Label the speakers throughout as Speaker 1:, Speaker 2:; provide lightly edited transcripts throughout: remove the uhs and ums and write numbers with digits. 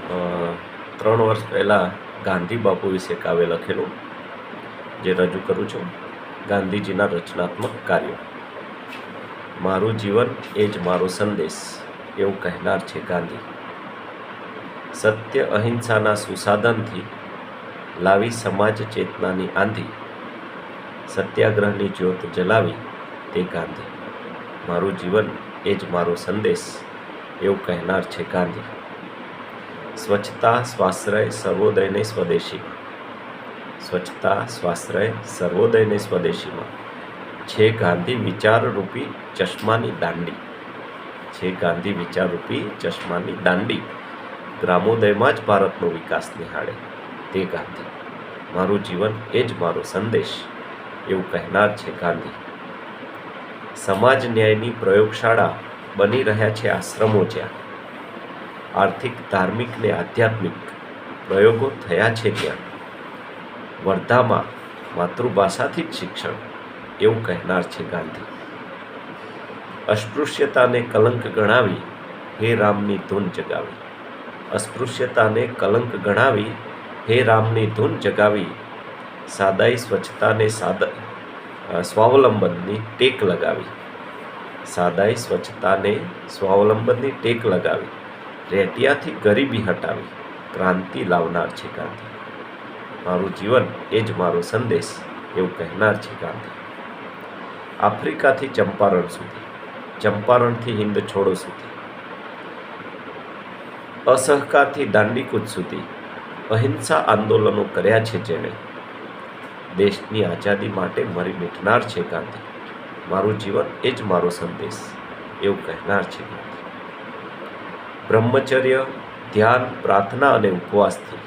Speaker 1: અ, 3 વર્ષ પહેલાં ગાંધી બાપુ વિશે કાવ્ય લખેલું, જે રજૂ કરું છું. ગાંધીજીના રચનાત્મક કાર્યો. મારું જીવન એ જ મારો સંદેશ, એવું કહેનાર છે ગાંધી. સત્ય અહિંસાના સુસાધનથી લાવી સમાજ ચેતનાની આંધી, સત્યાગ્રહની જ્યોત જલાવી તે ગાંધી. મારું જીવન એ જ મારો સંદેશ, એવું કહેનાર છે ગાંધી. સ્વચ્છતા સ્વાશ્રય સર્વોદયને સ્વદેશીમાં. સ્વચ્છતા સ્વાશ્રય સર્વોદયને સ્વદેશીમાં છે ગાંધી વિચારરૂપી ચશ્માની દાંડી. છે ગાંધી વિચારરૂપી ચશ્માની દાંડી. ગ્રામોદયમાં જ ભારતનો વિકાસ નિહાળે તે ગાંધી. મારું જીવન એ જ મારો સંદેશ, એવું કહેનાર છે ગાંધી. સમાજ ન્યાયની પ્રયોગશાળા બની રહ્યા છે આશ્રમો જ્યાં. આર્થિક ધાર્મિક ને આધ્યાત્મિક પ્રયોગો થયા છે ત્યાં. વર્ધામાં માતૃભાષાથી જ શિક્ષણ, એવું કહેનાર છે ગાંધી. અસ્પૃશ્યતાને કલંક ગણાવી હે રામની ધૂન જગાવી. અસ્પૃશ્યતાને કલંક ગણાવી હે રામની ધૂન જગાવી. સાદાઈ સ્વચ્છતાને સ્વાવલંબનની ટેક લગાવી. સાદાઈ સ્વચ્છતાને સ્વાવલંબનની ટેક લગાવી. રેટિયાથી ગરીબી હટાવી ક્રાંતિ લાવનાર છે ગાંધી. મારું જીવન એ જ મારો સંદેશ, એવું કહેનાર છે ગાંધી. આફ્રિકાથી ચંપારણ સુધી, ચંપારણથી હિન્દ છોડો સુધી, અસહકારથી દાંડીકૂચ સુધી અહિંસા આંદોલનો કર્યા છે જેણે. દેશની આઝાદી માટે મરી મીઠનાર છે ગાંધી. મારું જીવન એ જ મારો સંદેશ, એવું કહેનાર છે ગાંધી. બ્રહ્મચર્ય ધ્યાન પ્રાર્થના અને ઉપવાસથી.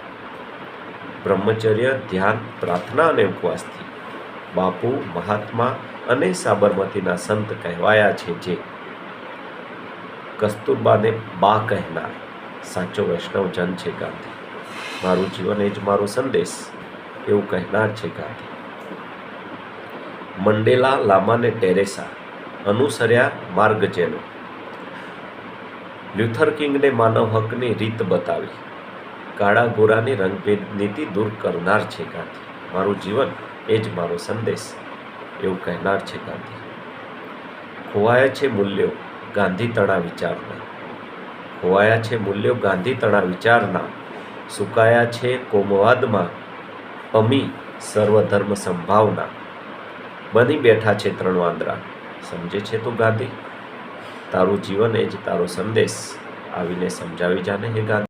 Speaker 1: બ્રહ્મચર્ય ધ્યાન પ્રાર્થના અને ઉપવાસથી બાપુ, મહાત્મા અને સાબરમતીના સંત કહેવાયા છે જે. કસ્તુરબાને બા કહેનાર સાચો વૈષ્ણવજન છે ગાંધી. મારું જીવન એ જ મારો સંદેશ, એવું કહેનાર છે ગાંધી. મંડેલા, લામાને ટેરેસા અનુસર્યા માર્ગ જેનો. લ્યુથર કિંગને માનવ હકની રીત બતાવી. કાળા ગોરાની રંગભેદ નીતિ દૂર કરનાર છે ગાંધી. મારું જીવન એ જ મારો સંદેશ, એવું કહેનાર છે ગાંધી. ખોવાયા છે મૂલ્યો ગાંધી તણા વિચારના. ખોવાયા છે મૂલ્યો ગાંધી તણા વિચારના. સુકાયા છે કોમવાદમાં અમી સર્વધર્મ સંભાવના. બની બેઠા છે 3 વાંદરા, સમજે છે તું ગાંધી. તારું જીવન એ જ તારો સંદેશ, આવીને સમજાવી જાને હે ગાંધી.